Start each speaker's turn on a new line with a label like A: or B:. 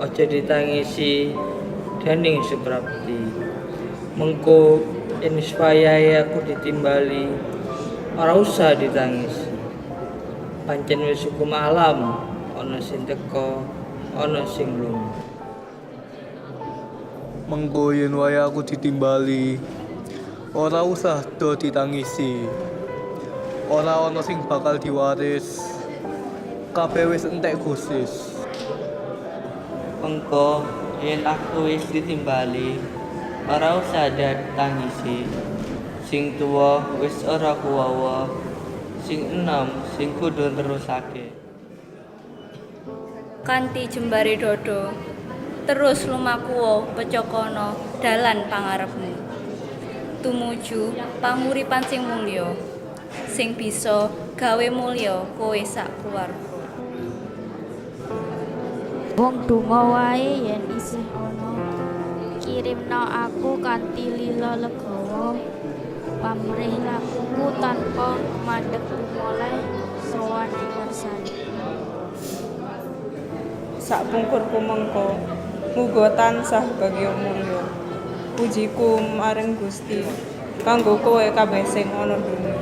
A: aja ditangisi dening Suprapti. Mengko yen wayahe aku ditimbali, ora usah ditangisi. Pancen wis hukum alam, ana sing teka, ana sing lunga.
B: Mengko yen wae aku ditimbali, ora usah do ditangisi. Ora ana sing bakal diwaris. Kabeh wis entek Gusis.
A: Mengko yen aku wis ditimbali, ora usah ditangisi. Sing tuwa wis ora kuwawa, sing enom sing kudu terusake.
C: Kanthi jembare dodo terus lumaku pecokono dalan pangarepmu tumuju panguripan sing mulya sing bisa gawe mulya kowe sak keluarga.
D: Wong donga wae yen isih ana kirimna aku kanthi lila legawa pamrih lakuku tanpa mandeg mulai sowan ing ngersane.
E: Sak pungkurku mengko muga tansah bagya mulya pujiku marang Gusti kanggo kowe kabeh sing ana donya.